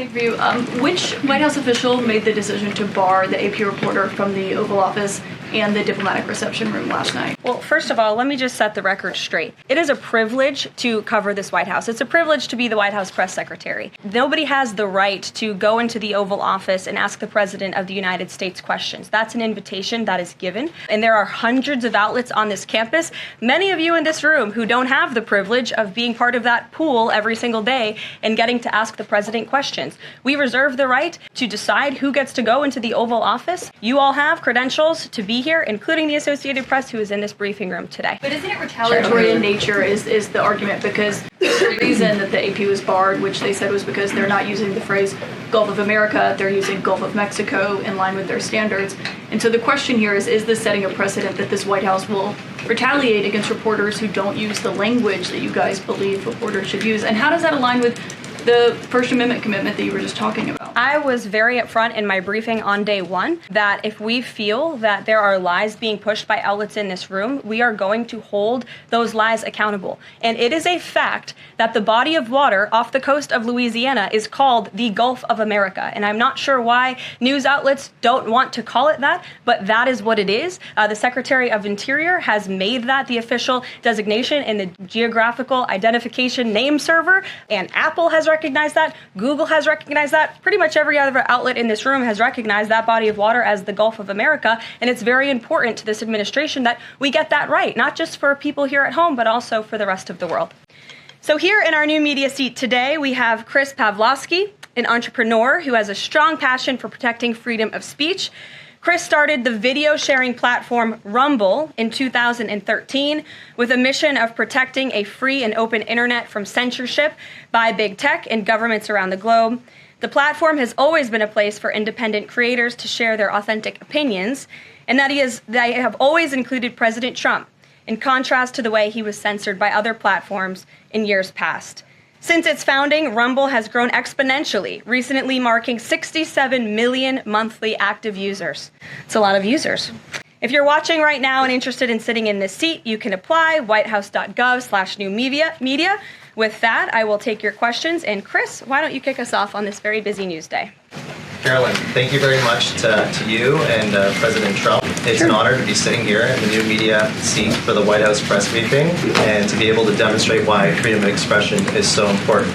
Thank you. Which White House official made the decision to bar the AP reporter from the Oval Office and the diplomatic reception room last night? Well, first of all, let me just set the record straight. It is a privilege to cover this White House. It's a privilege to be the White House press secretary. Nobody has the right to go into the Oval Office and ask the President of the United States questions. That's an invitation that is given. And there are hundreds of outlets on this campus, many of you in this room who don't have the privilege of being part of that pool every single day and getting to ask the President questions. We reserve the right to decide who gets to go into the Oval Office. You all have credentials to be here, including the Associated Press, who is in this briefing room today. But isn't it retaliatory in nature is the argument, because the reason that the AP was barred, which they said was because they're not using the phrase Gulf of America, they're using Gulf of Mexico in line with their standards. And so the question here is this setting a precedent that this White House will retaliate against reporters who don't use the language that you guys believe reporters should use? And how does that align with the First Amendment commitment that you were just talking about? I was very upfront in my briefing on day one that if we feel that there are lies being pushed by outlets in this room, we are going to hold those lies accountable. And it is a fact that the body of water off the coast of Louisiana is called the Gulf of America. And I'm not sure why news outlets don't want to call it that, but that is what it is. The Secretary of Interior has made that the official designation in the geographical identification name server, and Apple has recognized that, Google has recognized that, pretty much every other outlet in this room has recognized that body of water as the Gulf of America, and it's very important to this administration that we get that right, not just for people here at home, but also for the rest of the world. So here in our new media seat today, we have Chris Pavlovski, an entrepreneur who has a strong passion for protecting freedom of speech. Chris started the video sharing platform Rumble in 2013 with a mission of protecting a free and open internet from censorship by big tech and governments around the globe. The platform has always been a place for independent creators to share their authentic opinions, and they have always included President Trump, in contrast to the way he was censored by other platforms in years past. Since its founding, Rumble has grown exponentially, recently marking 67 million monthly active users. It's a lot of users. If you're watching right now and interested in sitting in this seat, you can apply whitehouse.gov/new-media. With that, I will take your questions. And Chris, why don't you kick us off on this very busy news day? Carolyn, thank you very much to you and President Trump. It's an honor to be sitting here in the new media seat for the White House press briefing and to be able to demonstrate why freedom of expression is so important.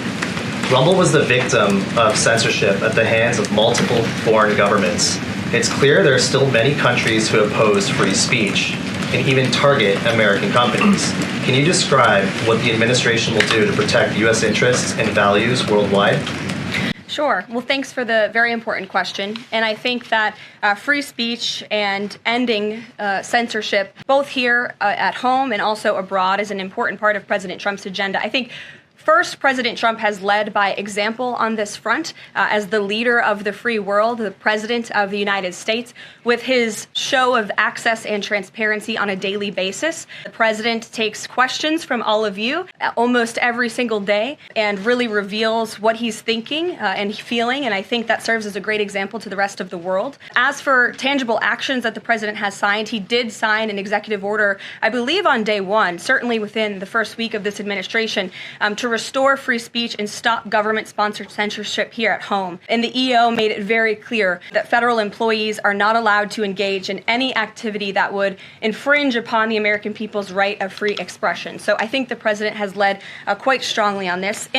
Rumble was the victim of censorship at the hands of multiple foreign governments. It's clear there are still many countries who oppose free speech and even target American companies. Can you describe what the administration will do to protect U.S. interests and values worldwide? Sure. Well, thanks for the very important question. And I think that free speech and ending censorship, both here at home and also abroad, is an important part of President Trump's agenda. I think first, President Trump has led by example on this front as the leader of the free world, the president of the United States, with his show of access and transparency on a daily basis. The president takes questions from all of you almost every single day and really reveals what he's thinking and feeling, and I think that serves as a great example to the rest of the world. As for tangible actions that the president has signed, he did sign an executive order, I believe on day one, certainly within the first week of this administration, to restore free speech and stop government-sponsored censorship here at home. And the EO made it very clear that federal employees are not allowed to engage in any activity that would infringe upon the American people's right of free expression. So I think the president has led quite strongly on this.